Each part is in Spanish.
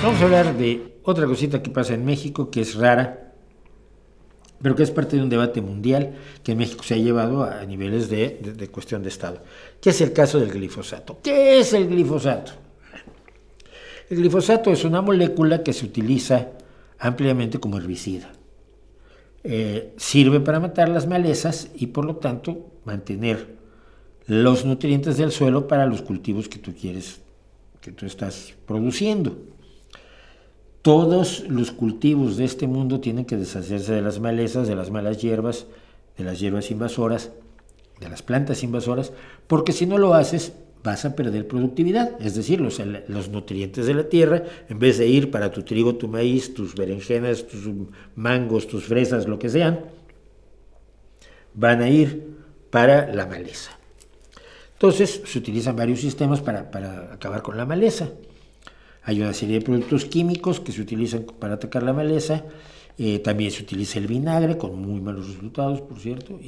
Vamos a hablar de otra cosita que pasa en México, que es rara, pero que es parte de un debate mundial que en México se ha llevado a niveles de cuestión de Estado, que es el caso del glifosato. ¿Qué es el glifosato? El glifosato es una molécula que se utiliza ampliamente como herbicida. Sirve para matar las malezas y por lo tanto mantener los nutrientes del suelo para los cultivos que tú quieres, que tú estás produciendo. Todos los cultivos de este mundo tienen que deshacerse de las malezas, de las malas hierbas, de las hierbas invasoras, de las plantas invasoras, porque si no lo haces vas a perder productividad, es decir, los nutrientes de la tierra, en vez de ir para tu trigo, tu maíz, tus berenjenas, tus mangos, tus fresas, lo que sean, van a ir para la maleza. Entonces se utilizan varios sistemas para acabar con la maleza. Hay una serie de productos químicos que se utilizan para atacar la maleza. También se utiliza el vinagre, con muy malos resultados, por cierto.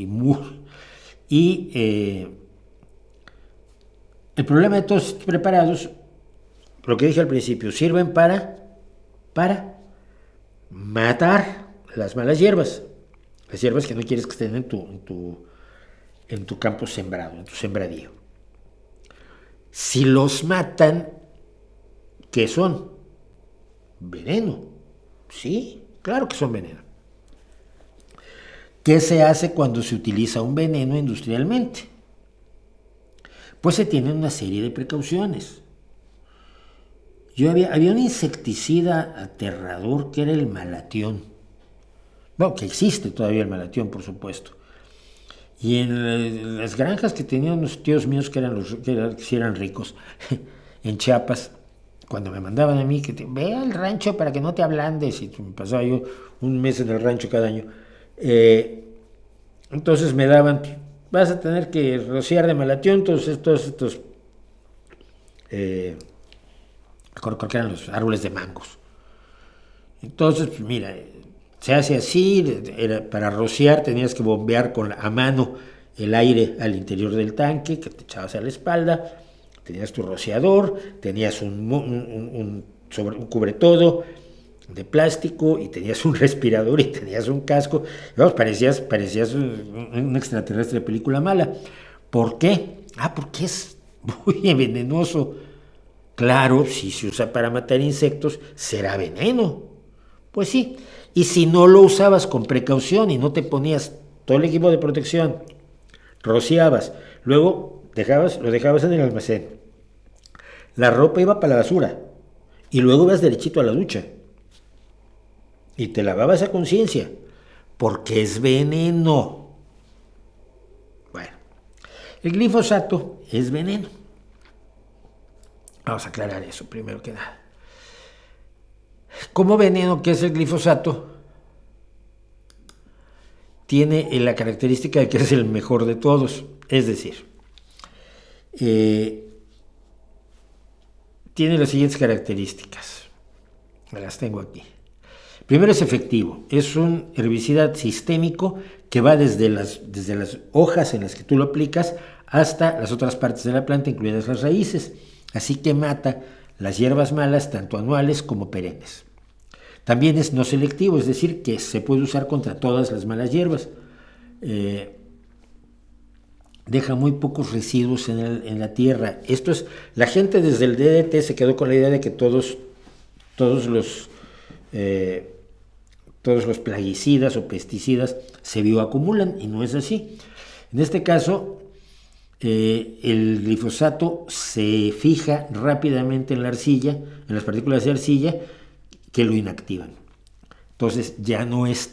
El problema de todos estos preparados, lo que dije al principio, sirven para matar las malas hierbas. Las hierbas que no quieres que estén en tu campo sembrado, en tu sembradío. Si los matan, ¿qué son? Veneno. Sí, claro que son veneno. ¿Qué se hace cuando se utiliza un veneno industrialmente? Pues se tienen una serie de precauciones. Había un insecticida aterrador que era el malatión. Bueno, que existe todavía el malatión, por supuesto. Y en las granjas que tenían los tíos míos que eran ricos, en Chiapas, cuando me mandaban a mí, ve al rancho para que no te ablandes, y me pasaba yo un mes en el rancho cada año, entonces me daban, vas a tener que rociar de malatión todos estos creo que eran los árboles de mangos. Entonces, pues mira, se hace así, para rociar tenías que bombear a mano el aire al interior del tanque, que te echabas a la espalda. Tenías tu rociador, tenías un cubretodo de plástico y tenías un respirador y tenías un casco. Vamos, parecías un extraterrestre de película mala. ¿Por qué? Porque es muy venenoso. Claro, si se usa para matar insectos, será veneno. Pues sí. Y si no lo usabas con precaución y no te ponías todo el equipo de protección, rociabas, luego lo dejabas en el almacén. La ropa iba para la basura y luego ibas derechito a la ducha y te lavabas a conciencia porque es veneno. Bueno, el glifosato es veneno. Vamos a aclarar eso primero que nada. Como veneno, ¿qué es el glifosato? Tiene la característica de que es el mejor de todos, es decir, tiene las siguientes características. Me las tengo aquí. Primero, es efectivo. Es un herbicida sistémico que va desde las hojas en las que tú lo aplicas hasta las otras partes de la planta, incluidas las raíces. Así que mata las hierbas malas, tanto anuales como perennes. También es no selectivo, es decir, que se puede usar contra todas las malas hierbas. Deja muy pocos residuos en la tierra. La gente desde el DDT se quedó con la idea de que todos los plaguicidas o pesticidas se bioacumulan, y no es así. En este caso, el glifosato se fija rápidamente en la arcilla, en las partículas de arcilla, que lo inactivan. Entonces ya no es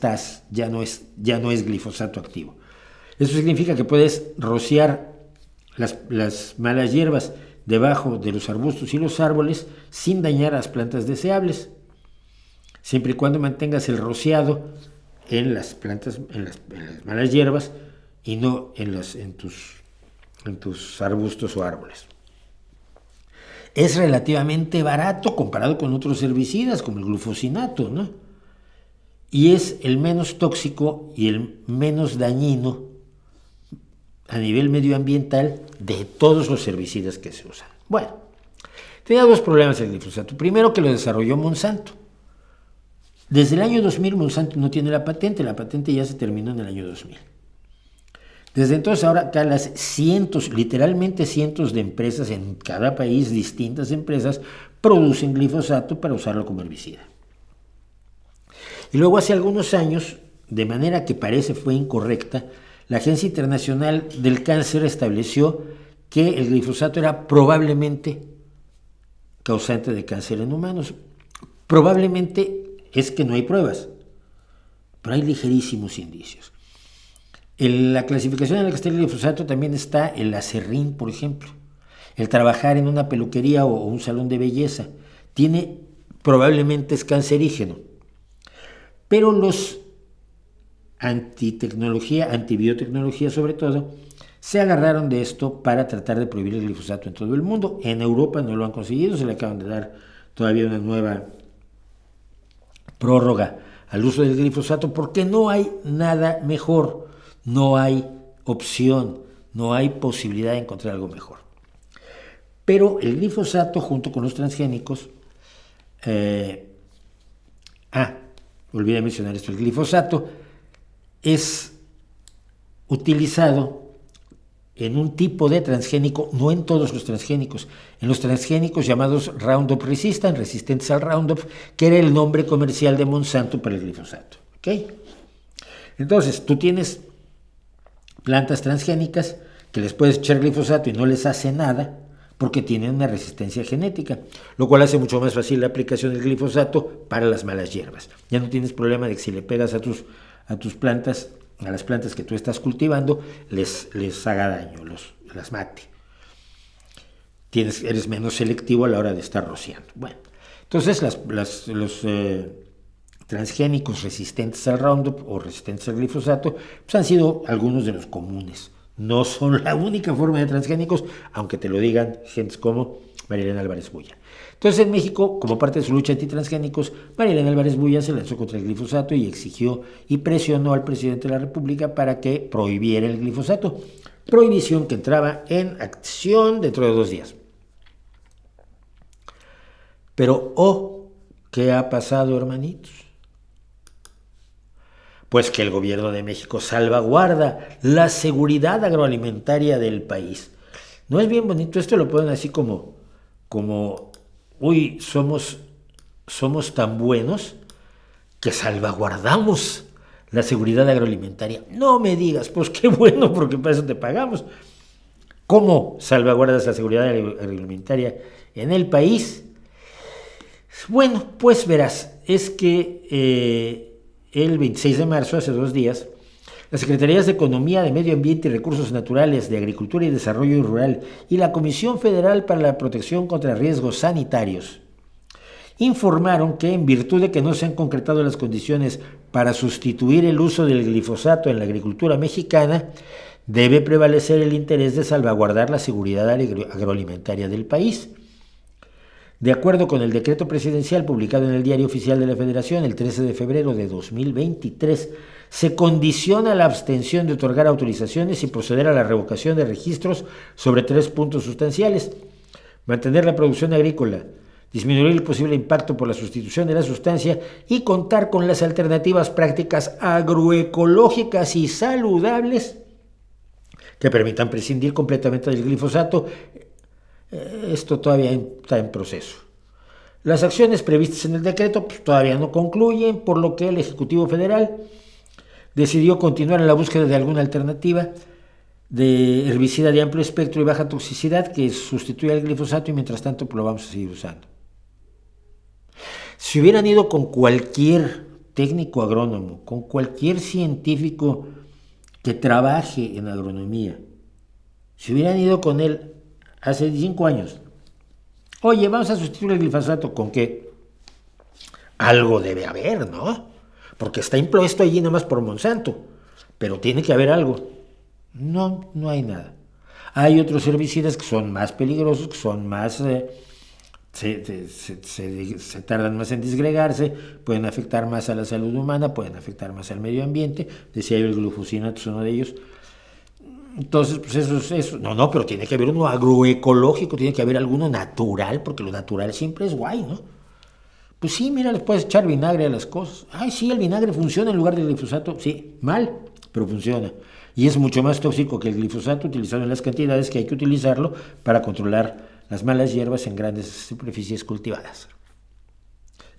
glifosato activo. Eso significa que puedes rociar las malas hierbas debajo de los arbustos y los árboles sin dañar a las plantas deseables, siempre y cuando mantengas el rociado en las plantas, en las malas hierbas, y no en tus arbustos o árboles. Es relativamente barato comparado con otros herbicidas como el glufosinato, ¿no? Y es el menos tóxico y el menos dañino a nivel medioambiental de todos los herbicidas que se usan. Bueno, Tenía dos problemas el glifosato. Primero, que lo desarrolló Monsanto. Desde el año 2000 Monsanto no tiene la patente ya se terminó en el año 2000. Desde entonces ahora acá las literalmente cientos de empresas en cada país, distintas empresas, producen glifosato para usarlo como herbicida. Y luego hace algunos años, de manera que parece fue incorrecta, la Agencia Internacional del Cáncer estableció que el glifosato era probablemente causante de cáncer en humanos. Probablemente es que no hay pruebas, pero hay ligerísimos indicios. En la clasificación en la que está el glifosato también está el aserrín, por ejemplo. El trabajar en una peluquería o un salón de belleza probablemente es cancerígeno. Pero los antibiotecnología sobre todo, se agarraron de esto para tratar de prohibir el glifosato en todo el mundo. En Europa no lo han conseguido, se le acaban de dar todavía una nueva prórroga al uso del glifosato porque no hay nada mejor, no hay opción, no hay posibilidad de encontrar algo mejor. Pero el glifosato junto con los transgénicos, olvidé mencionar esto, el glifosato es utilizado en un tipo de transgénico, no en todos los transgénicos, en los transgénicos llamados Roundup Resistant, resistentes al Roundup, que era el nombre comercial de Monsanto para el glifosato. ¿Okay? Entonces, tú tienes plantas transgénicas que les puedes echar glifosato y no les hace nada porque tienen una resistencia genética, lo cual hace mucho más fácil la aplicación del glifosato para las malas hierbas. Ya no tienes problema de que si le pegas a tus plantas, a las plantas que tú estás cultivando, les haga daño, las mate. Eres menos selectivo a la hora de estar rociando. Bueno, entonces los transgénicos resistentes al Roundup o resistentes al glifosato pues han sido algunos de los comunes. No son la única forma de transgénicos, aunque te lo digan gentes como María Elena Álvarez Bulla. Entonces en México, como parte de su lucha antitransgénicos, María Elena Álvarez Bulla se lanzó contra el glifosato y exigió y presionó al presidente de la República para que prohibiera el glifosato. Prohibición que entraba en acción dentro de 2 días. Pero, ¿qué ha pasado, hermanitos? Pues que el gobierno de México salvaguarda la seguridad agroalimentaria del país. ¿No es bien bonito? Esto lo ponen así como uy, somos tan buenos que salvaguardamos la seguridad agroalimentaria. No me digas, pues qué bueno, porque para eso te pagamos. ¿Cómo salvaguardas la seguridad agroalimentaria en el país? Bueno, pues verás, es que el 26 de marzo, hace 2 días, las Secretarías de Economía, de Medio Ambiente y Recursos Naturales, de Agricultura y Desarrollo Rural y la Comisión Federal para la Protección contra Riesgos Sanitarios informaron que, en virtud de que no se han concretado las condiciones para sustituir el uso del glifosato en la agricultura mexicana, debe prevalecer el interés de salvaguardar la seguridad agroalimentaria del país. De acuerdo con el decreto presidencial publicado en el Diario Oficial de la Federación el 13 de febrero de 2023, se condiciona la abstención de otorgar autorizaciones y proceder a la revocación de registros sobre 3 puntos sustanciales: mantener la producción agrícola, disminuir el posible impacto por la sustitución de la sustancia y contar con las alternativas prácticas agroecológicas y saludables que permitan prescindir completamente del glifosato. Esto todavía está en proceso. Las acciones previstas en el decreto todavía no concluyen, por lo que el Ejecutivo Federal decidió continuar en la búsqueda de alguna alternativa de herbicida de amplio espectro y baja toxicidad que sustituya al glifosato, y mientras tanto lo vamos a seguir usando. Si hubieran ido con cualquier técnico agrónomo, con cualquier científico que trabaje en agronomía, si hubieran ido con él hace 5 años, oye, vamos a sustituir el glifosato, ¿con qué? Algo debe haber, ¿no? Porque está impuesto allí nada más por Monsanto, pero tiene que haber algo. No hay nada. Hay otros herbicidas que son más peligrosos, que son más, se tardan más en disgregarse, pueden afectar más a la salud humana, pueden afectar más al medio ambiente. Decía yo, el glufosinato es uno de ellos. Entonces, pues eso es eso. No, pero tiene que haber uno agroecológico, tiene que haber alguno natural, porque lo natural siempre es guay, ¿no? Pues sí, mira, les puedes echar vinagre a las cosas. Ay, sí, el vinagre funciona en lugar del glifosato. Sí, mal, pero funciona. Y es mucho más tóxico que el glifosato utilizado en las cantidades que hay que utilizarlo para controlar las malas hierbas en grandes superficies cultivadas.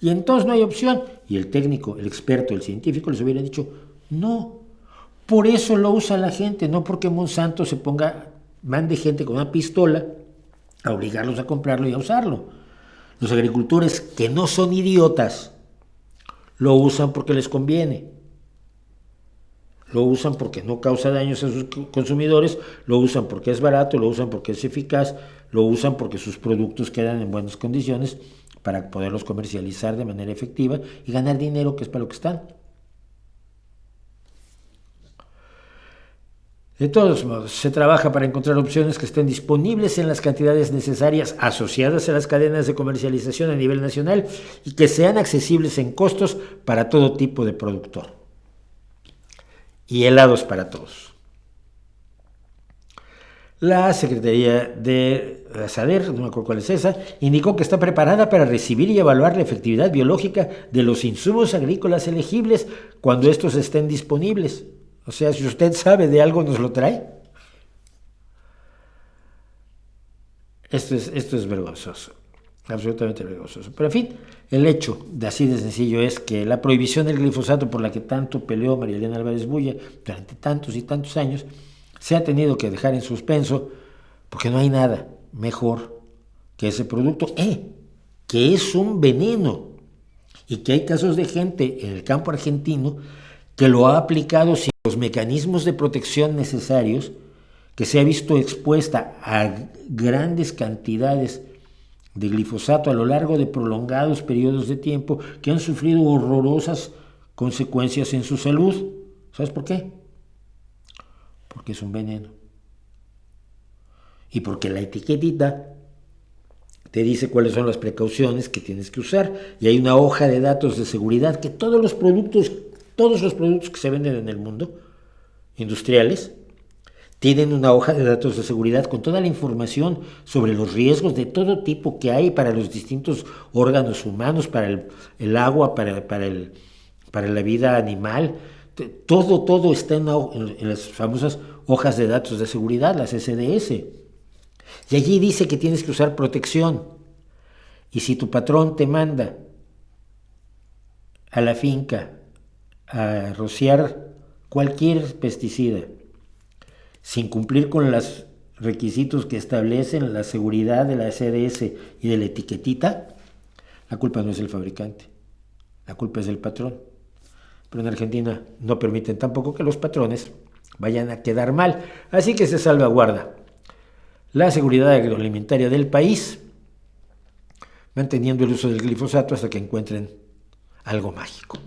Y entonces no hay opción. Y el técnico, el experto, el científico les hubiera dicho, no. Por eso lo usa la gente, no porque Monsanto mande gente con una pistola a obligarlos a comprarlo y a usarlo. Los agricultores que no son idiotas lo usan porque les conviene. Lo usan porque no causa daños a sus consumidores, lo usan porque es barato, lo usan porque es eficaz, lo usan porque sus productos quedan en buenas condiciones para poderlos comercializar de manera efectiva y ganar dinero, que es para lo que están. De todos modos, se trabaja para encontrar opciones que estén disponibles en las cantidades necesarias asociadas a las cadenas de comercialización a nivel nacional y que sean accesibles en costos para todo tipo de productor. Y helados para todos. La Secretaría de la SADER, no me acuerdo cuál es esa, indicó que está preparada para recibir y evaluar la efectividad biológica de los insumos agrícolas elegibles cuando estos estén disponibles. O sea, si usted sabe de algo, nos lo trae. Esto es vergonzoso, absolutamente vergonzoso. Pero en fin, el hecho de así de sencillo es que la prohibición del glifosato por la que tanto peleó María Elena Álvarez Bulla durante tantos y tantos años, se ha tenido que dejar en suspenso porque no hay nada mejor que ese producto, que es un veneno y que hay casos de gente en el campo argentino que lo ha aplicado sin los mecanismos de protección necesarios, que se ha visto expuesta a grandes cantidades de glifosato a lo largo de prolongados periodos de tiempo, que han sufrido horrorosas consecuencias en su salud. ¿Sabes por qué? Porque es un veneno. Y porque la etiquetita te dice cuáles son las precauciones que tienes que usar, y hay una hoja de datos de seguridad que todos los productos que se venden en el mundo, industriales, tienen una hoja de datos de seguridad con toda la información sobre los riesgos de todo tipo que hay para los distintos órganos humanos, para el agua, para la vida animal. Todo está en las famosas hojas de datos de seguridad, las SDS. Y allí dice que tienes que usar protección. Y si tu patrón te manda a la finca a rociar cualquier pesticida sin cumplir con los requisitos que establecen la seguridad de la SDS y de la etiquetita, la culpa no es del fabricante, la culpa es del patrón. Pero en Argentina no permiten tampoco que los patrones vayan a quedar mal, así que se salvaguarda la seguridad agroalimentaria del país, manteniendo el uso del glifosato hasta que encuentren algo mágico.